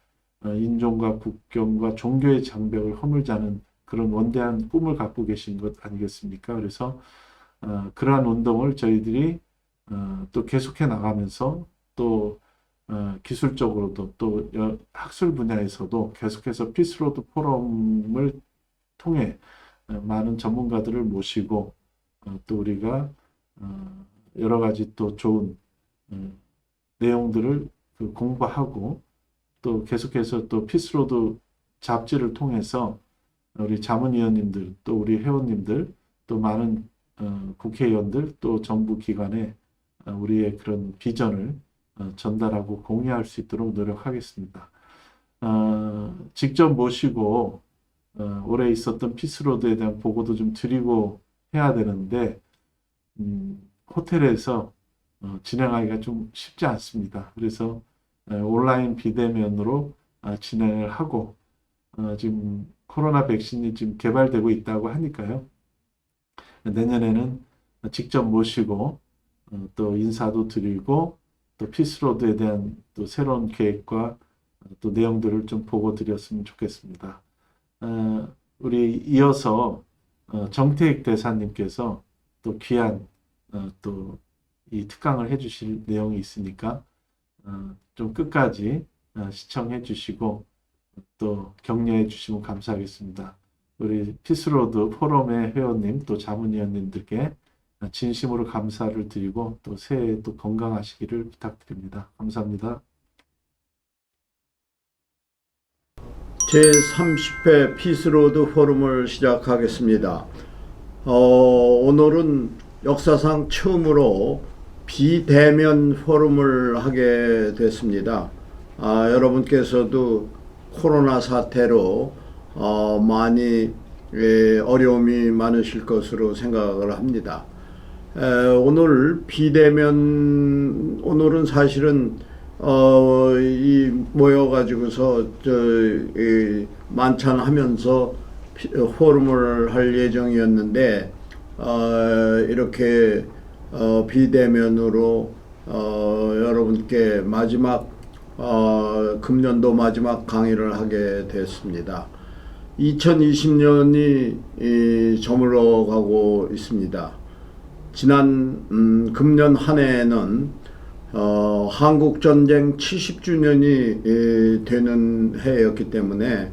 인종과 국경과 종교의 장벽을 허물자는 그런 원대한 꿈을 갖고 계신 것 아니겠습니까? 그래서 그러한 운동을 저희들이 또 계속해 나가면서 또 기술적으로도 또 학술 분야에서도 계속해서 피스로드 포럼을 통해 많은 전문가들을 모시고 또 우리가 여러 가지 또 좋은 내용들을 공부하고 또 계속해서 또 피스로드 잡지를 통해서 우리 자문위원님들 또 우리 회원님들 또 많은 국회의원들 또 정부 기관에 우리의 그런 비전을 전달하고 공유할 수 있도록 노력하겠습니다. 직접 모시고 올해 있었던 피스로드에 대한 보고도 좀 드리고 해야 되는데 호텔에서 진행하기가 좀 쉽지 않습니다. 그래서 온라인 비대면으로 진행을 하고 지금 코로나 백신이 지금 개발되고 있다고 하니까요. 내년에는 직접 모시고 또 인사도 드리고 또 피스로드에 대한 또 새로운 계획과 또 내용들을 좀 보고 드렸으면 좋겠습니다. 우리 이어서 정태익 대사님께서 또 귀한 또 이 특강을 해주실 내용이 있으니까 좀 끝까지 시청해 주시고 또 격려해 주시면 감사하겠습니다. 우리 피스로드 포럼의 회원님 또 자문위원님들께 진심으로 감사를 드리고 또 새해 또 건강하시기를 부탁드립니다. 감사합니다. 제30회 피스로드 포럼을 시작하겠습니다. 오늘은 역사상 처음으로 비대면 포럼을 하게 됐습니다. 여러분께서도 코로나 사태로 많이 어려움이 많으실 것으로 생각을 합니다. 오늘은 사실은 이 모여가지고서 만찬하면서 포럼을 할 예정이었는데 이렇게 비대면으로 여러분께 마지막 금년도 마지막 강의를 하게 됐습니다. 2020년이 저물어 가고 있습니다. 지난 금년 한 해에는 한국전쟁 70주년이 되는 해였기 때문에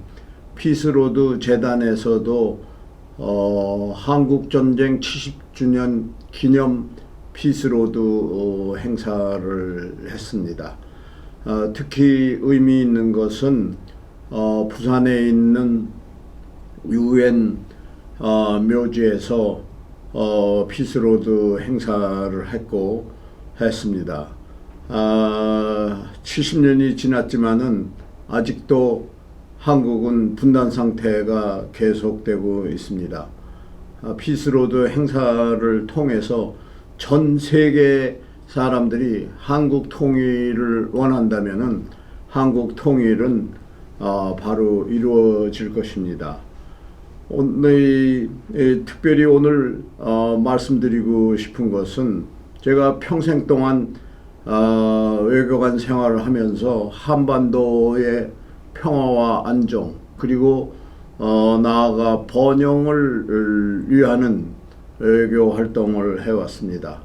피스로드 재단에서도 한국전쟁 70주년 기념 피스로드 행사를 했습니다. 특히 의미 있는 것은 부산에 있는 UN 묘지에서 피스로드 행사를 했습니다. 70년이 지났지만은 아직도 한국은 분단 상태가 계속되고 있습니다. 피스로드 행사를 통해서 전 세계 사람들이 한국 통일을 원한다면은 한국 통일은 바로 이루어질 것입니다. 특별히 오늘 말씀드리고 싶은 것은 제가 평생 동안 외교관 생활을 하면서 한반도의 평화와 안정 그리고 나아가 번영을 위하는 외교 활동을 해왔습니다.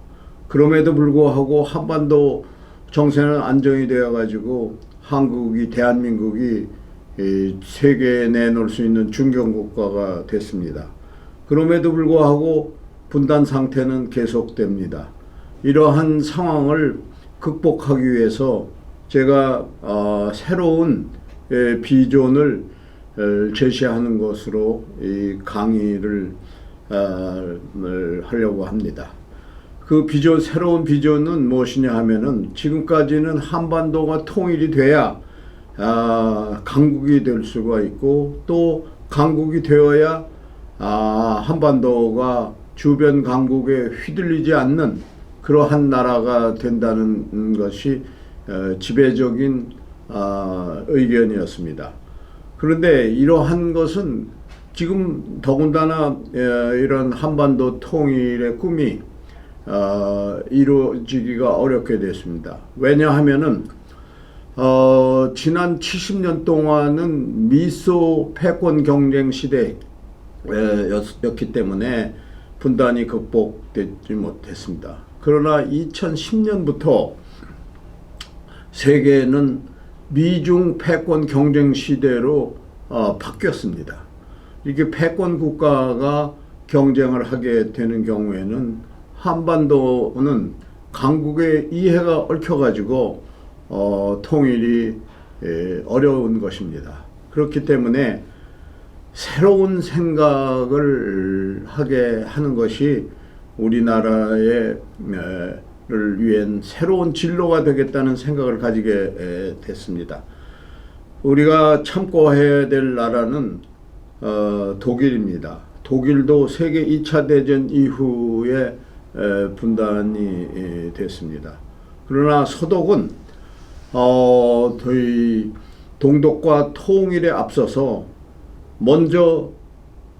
그럼에도 불구하고 한반도 정세는 안정이 되어 가지고 대한민국이 세계에 내놓을 수 있는 중견국가가 됐습니다. 그럼에도 불구하고 분단 상태는 계속됩니다. 이러한 상황을 극복하기 위해서 제가 새로운 비전을 제시하는 것으로 이 강의를 하려고 합니다. 그 새로운 비전은 무엇이냐 하면은 지금까지는 한반도가 통일이 돼야 강국이 될 수가 있고 또 강국이 되어야 한반도가 주변 강국에 휘둘리지 않는 그러한 나라가 된다는 것이 지배적인 의견이었습니다. 그런데 이러한 것은 지금 더군다나 이런 한반도 통일의 꿈이 이루어지기가 어렵게 됐습니다. 왜냐하면은 지난 70년 동안은 미소 패권 경쟁 시대였기 때문에 분단이 극복되지 못했습니다. 그러나 2010년부터 세계는 미중 패권 경쟁 시대로 바뀌었습니다. 이렇게 패권 국가가 경쟁을 하게 되는 경우에는 한반도는 강국의 이해가 얽혀가지고 통일이 어려운 것입니다. 그렇기 때문에 새로운 생각을 하게 하는 것이 우리나라를 위한 새로운 진로가 되겠다는 생각을 가지게 됐습니다. 우리가 참고해야 될 나라는 독일입니다. 독일도 세계 2차 대전 이후에 분단이 됐습니다. 그러나 서독은 동독과 통일에 앞서서 먼저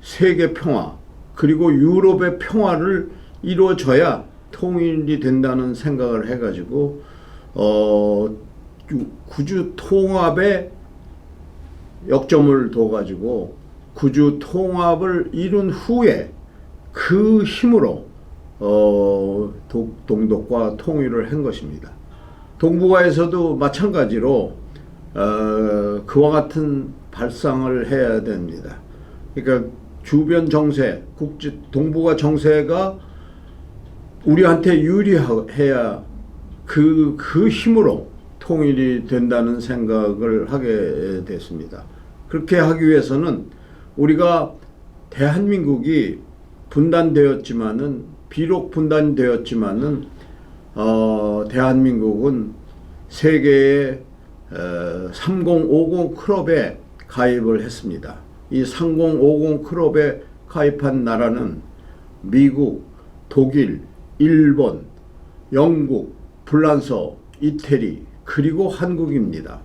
세계 평화 그리고 유럽의 평화를 이루어져야 통일이 된다는 생각을 해가지고 구주 통합에 역점을 둬가지고 구주 통합을 이룬 후에 그 힘으로 동독과 통일을 한 것입니다. 동북아에서도 마찬가지로 그와 같은 발상을 해야 됩니다. 그러니까 주변 정세, 동북아 정세가 우리한테 유리해야 그 힘으로 통일이 된다는 생각을 하게 됐습니다. 그렇게 하기 위해서는 우리가 대한민국이 비록 분단되었지만은 대한민국은 세계의 3050 클럽에 가입을 했습니다. 이 3050 클럽에 가입한 나라는 미국, 독일, 일본, 영국, 프랑스, 이태리, 그리고 한국입니다.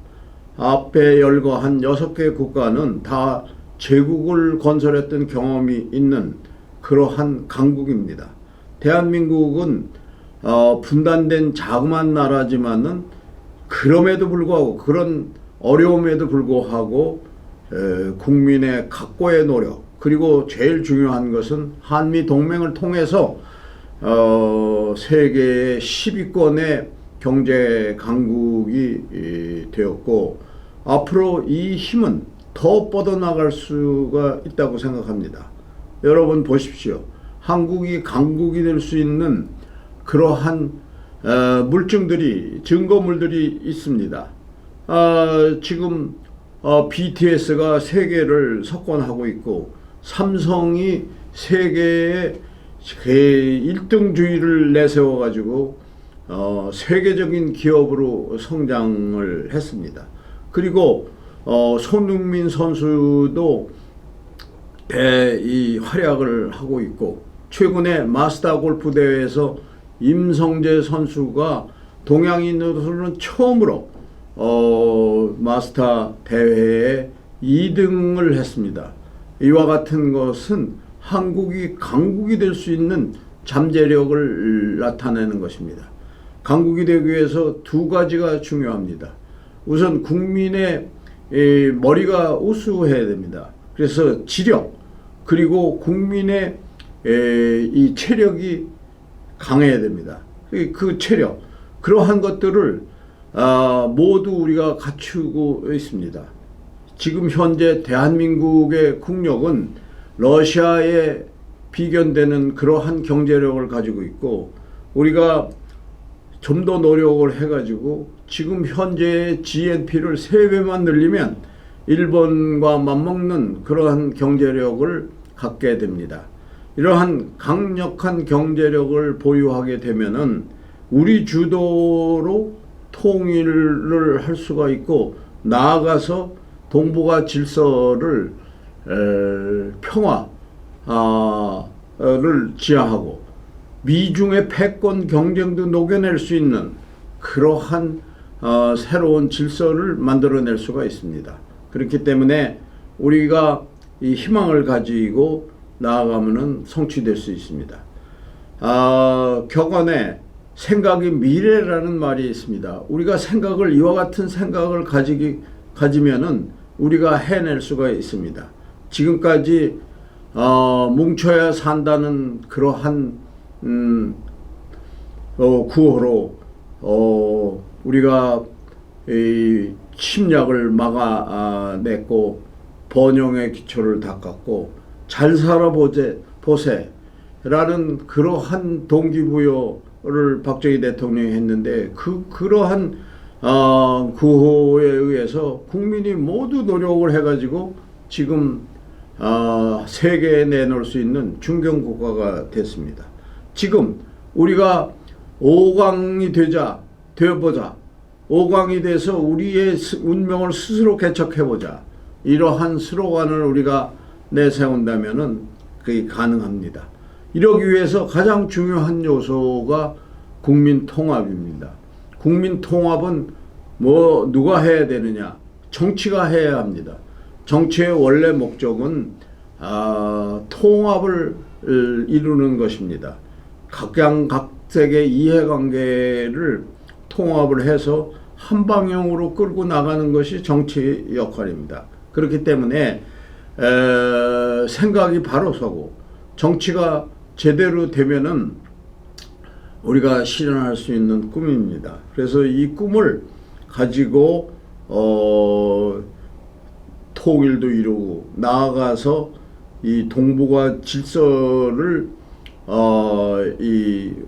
앞에 열거한 6개 국가는 다 제국을 건설했던 경험이 있는 그러한 강국입니다. 대한민국은 분단된 자그마한 나라지만은 그럼에도 불구하고 그런 어려움에도 불구하고 국민의 각고의 노력 그리고 제일 중요한 것은 한미 동맹을 통해서 세계 10위권의 경제 강국이 되었고 앞으로 이 힘은 더 뻗어나갈 수가 있다고 생각합니다. 여러분 보십시오. 한국이 강국이 될 수 있는 그러한 물증들이, 증거물들이 있습니다. 지금 BTS가 세계를 석권하고 있고, 삼성이 세계의 1등주의를 내세워가지고 세계적인 기업으로 성장을 했습니다. 그리고 손흥민 선수도 이 활약을 하고 있고, 최근에 마스터 골프 대회에서 임성재 선수가 동양인으로서는 처음으로 마스터 대회에 2등을 했습니다. 이와 같은 것은 한국이 강국이 될 수 있는 잠재력을 나타내는 것입니다. 강국이 되기 위해서 두 가지가 중요합니다. 우선 국민의 머리가 우수해야 됩니다. 그래서 지력, 그리고 국민의 이 체력이 강해야 됩니다. 그 체력, 그러한 것들을 모두 우리가 갖추고 있습니다. 지금 현재 대한민국의 국력은 러시아에 비견되는 그러한 경제력을 가지고 있고, 우리가 좀 더 노력을 해가지고 지금 현재의 GNP를 3배만 늘리면 일본과 맞먹는 그러한 경제력을 갖게 됩니다. 이러한 강력한 경제력을 보유하게 되면은 우리 주도로 통일을 할 수가 있고, 나아가서 동북아 질서를 평화를 지향하고 미중의 패권 경쟁도 녹여낼 수 있는 그러한 새로운 질서를 만들어낼 수가 있습니다. 그렇기 때문에 우리가 이 희망을 가지고 나아가면은 성취될 수 있습니다. 격언에 생각이 미래라는 말이 있습니다. 우리가 생각을, 이와 같은 생각을 가지면은 우리가 해낼 수가 있습니다. 지금까지 뭉쳐야 산다는 그러한 구호로 우리가 이 침략을 막아냈고, 번영의 기초를 닦았고, 잘 살아보세라는 그러한 동기부여를 박정희 대통령이 했는데, 그러한 구호에 의해서 국민이 모두 노력을 해가지고 지금 세계에 내놓을 수 있는 중견국가가 됐습니다. 지금 우리가 5강이 되어보자. 5강이 돼서 우리의 운명을 스스로 개척해보자. 이러한 스로건을 우리가 내세운다면은 그게 가능합니다. 이러기 위해서 가장 중요한 요소가 국민 통합입니다. 국민 통합은 누가 해야 되느냐? 정치가 해야 합니다. 정치의 원래 목적은 통합을 이루는 것입니다. 각양각색의 이해관계를 통합을 해서 한 방향으로 끌고 나가는 것이 정치 역할입니다. 그렇기 때문에 생각이 바로 서고 정치가 제대로 되면은 우리가 실현할 수 있는 꿈입니다. 그래서 이 꿈을 가지고 통일도 이루고 나아가서 이 동북아 질서를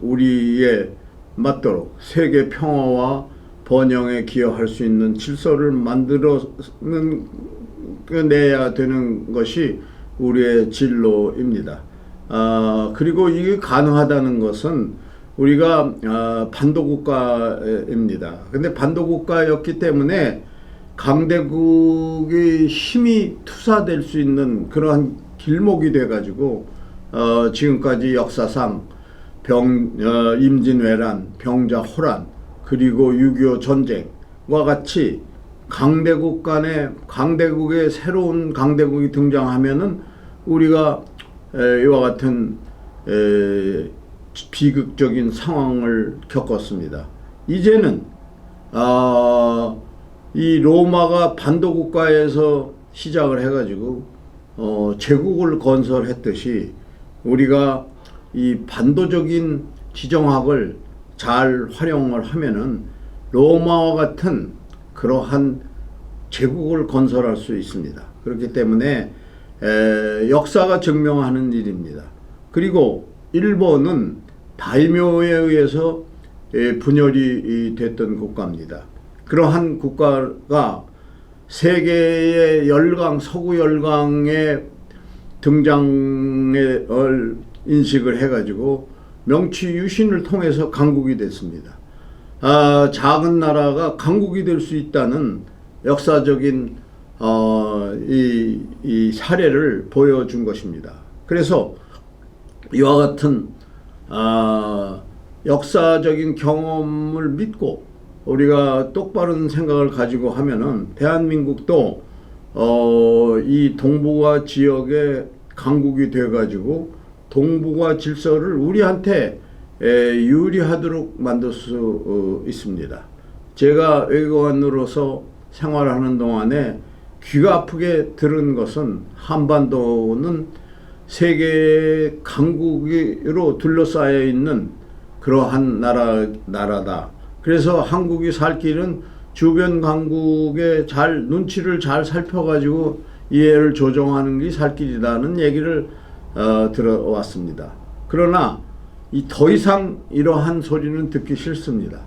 우리에 맞도록 세계 평화와 번영에 기여할 수 있는 질서를 만들어내야 되는 것이 우리의 진로입니다. 그리고 이게 가능하다는 것은 우리가 반도국가입니다. 근데 반도국가였기 때문에 강대국의 힘이 투사될 수 있는 그러한 길목이 돼가지고 지금까지 역사상 임진왜란, 병자호란, 그리고 6.25 전쟁과 같이 강대국 간에 강대국의 새로운 강대국이 등장하면은 우리가 이와 같은 비극적인 상황을 겪었습니다. 이제는 이 로마가 반도국가에서 시작을 해가지고 제국을 건설했듯이 우리가 이 반도적인 지정학을 잘 활용을 하면은 로마와 같은 그러한 제국을 건설할 수 있습니다. 그렇기 때문에 역사가 증명하는 일입니다. 그리고 일본은 다이묘에 의해서 분열이 됐던 국가입니다. 그러한 국가가 세계의 열강, 서구 열강의 등장을 인식을 해가지고 명치 유신을 통해서 강국이 됐습니다. 작은 나라가 강국이 될 수 있다는 역사적인 이 사례를 보여준 것입니다. 그래서 이와 같은 역사적인 경험을 믿고 우리가 똑바른 생각을 가지고 하면은 대한민국도 이 동북아 지역의 강국이 돼가지고 동북아 질서를 우리한테 유리하도록 만들 수 있습니다. 제가 외교관으로서 생활하는 동안에 귀가 아프게 들은 것은 한반도는 세계의 강국으로 둘러싸여 있는 그러한 나라다. 그래서 한국이 살 길은 주변 강국의 눈치를 잘 살펴가지고 이해를 조정하는 게 살 길이라는 얘기를 들어왔습니다. 그러나 더 이상 이러한 소리는 듣기 싫습니다.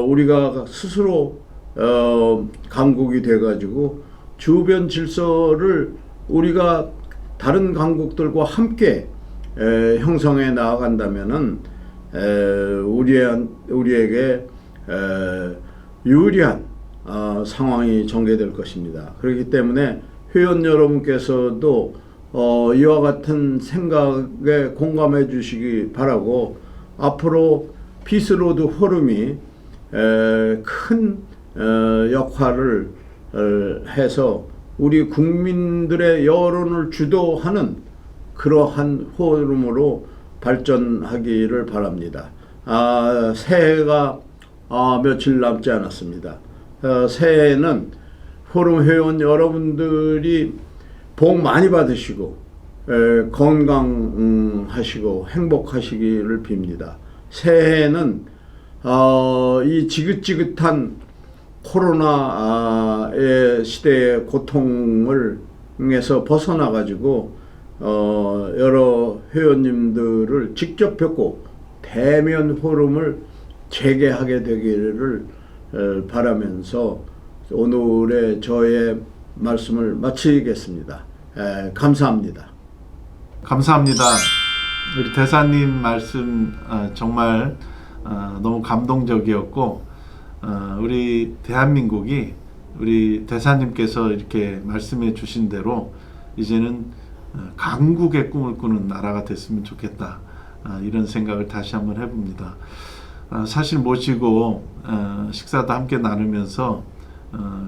우리가 스스로 강국이 돼가지고 주변 질서를 우리가 다른 강국들과 함께 형성해 나아간다면은 우리에게 유리한 상황이 전개될 것입니다. 그렇기 때문에 회원 여러분께서도 이와 같은 생각에 공감해 주시기 바라고, 앞으로 피스로드 포럼이 큰 역할을 해서 우리 국민들의 여론을 주도하는 그러한 포럼으로 발전하기를 바랍니다. 새해가 며칠 남지 않았습니다. 새해에는 포럼 회원 여러분들이 복 많이 받으시고 건강하시고 행복하시기를 빕니다. 새해에는 이 지긋지긋한 코로나의 시대의 고통에서 벗어나가지고 여러 회원님들을 직접 뵙고 대면 포럼을 재개하게 되기를 바라면서 오늘의 저의 말씀을 마치겠습니다. 감사합니다. 감사합니다. 우리 대사님 말씀 정말 너무 감동적이었고, 우리 대한민국이 우리 대사님께서 이렇게 말씀해 주신 대로 이제는 강국의 꿈을 꾸는 나라가 됐으면 좋겠다, 이런 생각을 다시 한번 해봅니다. 사실 모시고 식사도 함께 나누면서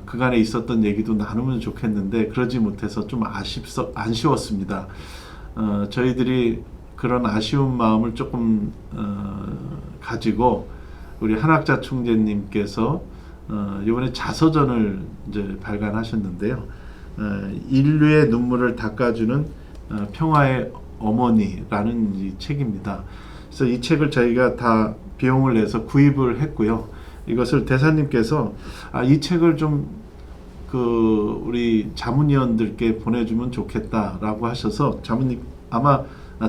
그간에 있었던 얘기도 나누면 좋겠는데 그러지 못해서 좀 아쉬웠습니다. 저희들이 그런 아쉬운 마음을 조금 가지고 우리 한학자 총재님께서 이번에 자서전을 이제 발간하셨는데요. 인류의 눈물을 닦아주는 평화의 어머니라는 이 책입니다. 그래서 이 책을 저희가 다 비용을 내서 구입을 했고요. 이것을 대사님께서 이 책을 좀 우리 자문위원들께 보내주면 좋겠다라고 하셔서 자문님 아마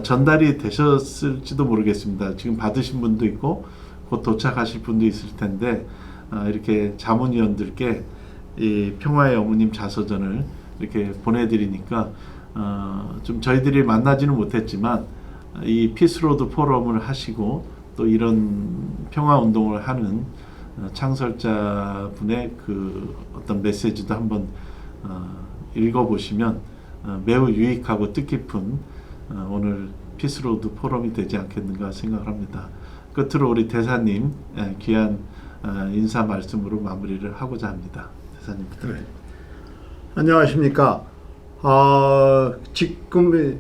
전달이 되셨을지도 모르겠습니다. 지금 받으신 분도 있고 곧 도착하실 분도 있을 텐데 이렇게 자문위원들께 이 평화의 어머님 자서전을 이렇게 보내드리니까 좀 저희들이 만나지는 못했지만 이 피스로드 포럼을 하시고 또 이런 평화운동을 하는 창설자분의 그 어떤 메시지도 한번 읽어보시면 매우 유익하고 뜻깊은 오늘 피스로드 포럼이 되지 않겠는가 생각을 합니다. 끝으로 우리 대사님 귀한 인사 말씀으로 마무리를 하고자 합니다. 대사님 부탁드립니다. 네. 안녕하십니까. 지금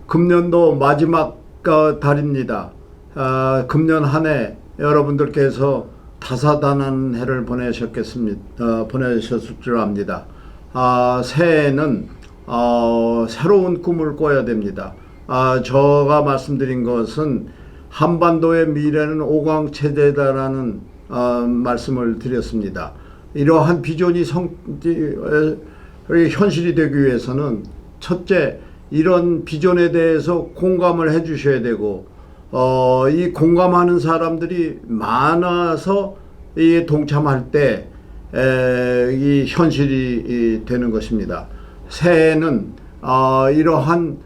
금년도 마지막 달입니다. 금년 한 해 여러분들께서 다사다난 해를 보내셨을 줄 압니다. 새해에는 새로운 꿈을 꿔야 됩니다. 제가 말씀드린 것은 한반도의 미래는 오광체제다라는 말씀을 드렸습니다. 이러한 비전이 현실이 되기 위해서는 첫째, 이런 비전에 대해서 공감을 해 주셔야 되고, 이 공감하는 사람들이 많아서 이 동참할 때 이 현실이 되는 것입니다. 새해는 이러한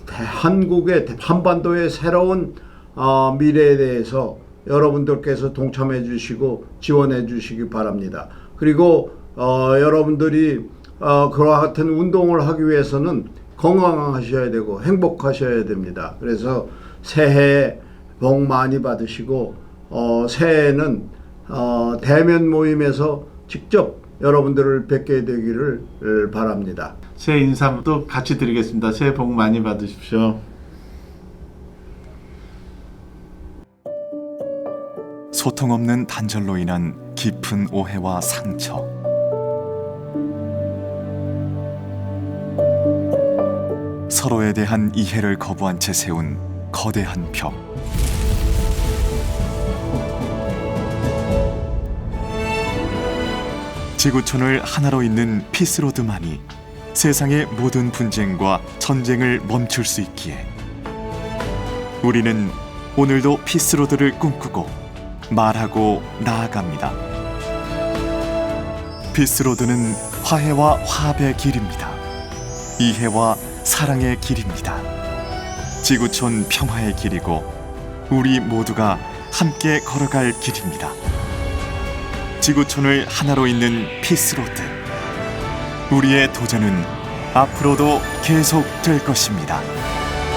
한국의 한반도의 새로운 미래에 대해서 여러분들께서 동참해 주시고 지원해 주시기 바랍니다. 그리고 여러분들이 그와 같은 운동을 하기 위해서는 건강하셔야 되고 행복하셔야 됩니다. 그래서 새해 복 많이 받으시고 새해에는 대면 모임에서 직접 여러분들을 뵙게 되기를 바랍니다. 새해 인사 또 같이 드리겠습니다. 새해 복 많이 받으십시오. 소통 없는 단절로 인한 깊은 오해와 상처. 서로에 대한 이해를 거부한 채 세운 거대한 벽. 지구촌을 하나로 잇는 피스로드만이 세상의 모든 분쟁과 전쟁을 멈출 수 있기에 우리는 오늘도 피스로드를 꿈꾸고 말하고 나아갑니다. 피스로드는 화해와 화합의 길입니다. 이해와 사랑의 길입니다. 지구촌 평화의 길이고 우리 모두가 함께 걸어갈 길입니다. 지구촌을 하나로 잇는 피스로드. 우리의 도전은 앞으로도 계속될 것입니다.